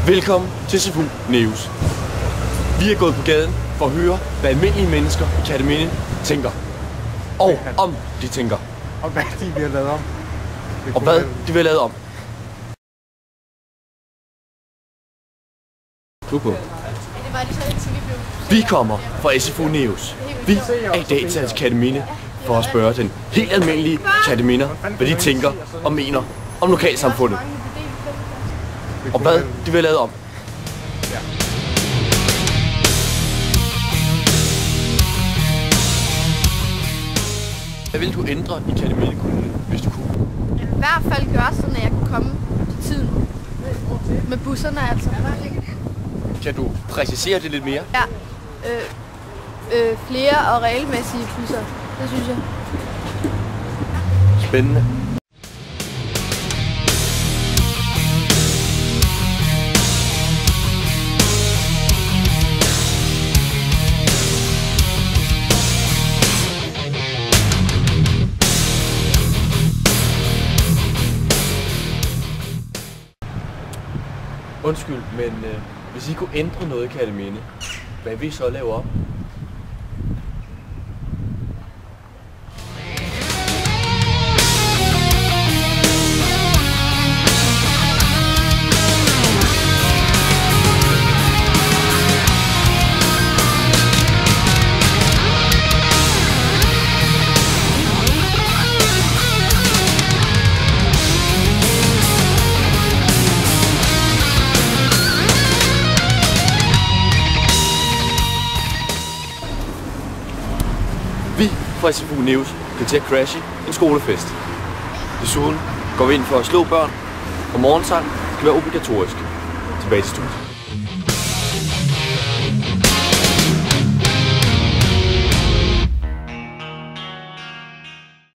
Velkommen til SFU News. Vi er gået på gaden for at høre, hvad almindelige mennesker i Kerteminde tænker. Og om de tænker. Og hvad de vil have lavet om. Og hvad de vil have lavet om. Vi kommer fra SFU News. Vi er i dag til Kerteminde for at spørge den helt almindelige Kerteminder, hvad de tænker og mener om lokalsamfundet. Og hvad de vil have lavet om. Hvad vil du ændre i Kerteminde Kommune, hvis du kunne? I hvert fald gøre sådan, at jeg kunne komme til tiden. Med busserne altså. Kan du præcisere det lidt mere? Ja. Flere og regelmæssige busser. Det synes jeg. Spændende. Undskyld, men hvis I kunne ændre noget i Kerteminde, hvad vil I så lave op? Vi fra SFU News kan til at crashe en skolefest. Desuden går vi ind for at slå børn, og morgensang skal være obligatorisk. Tilbage til studiet.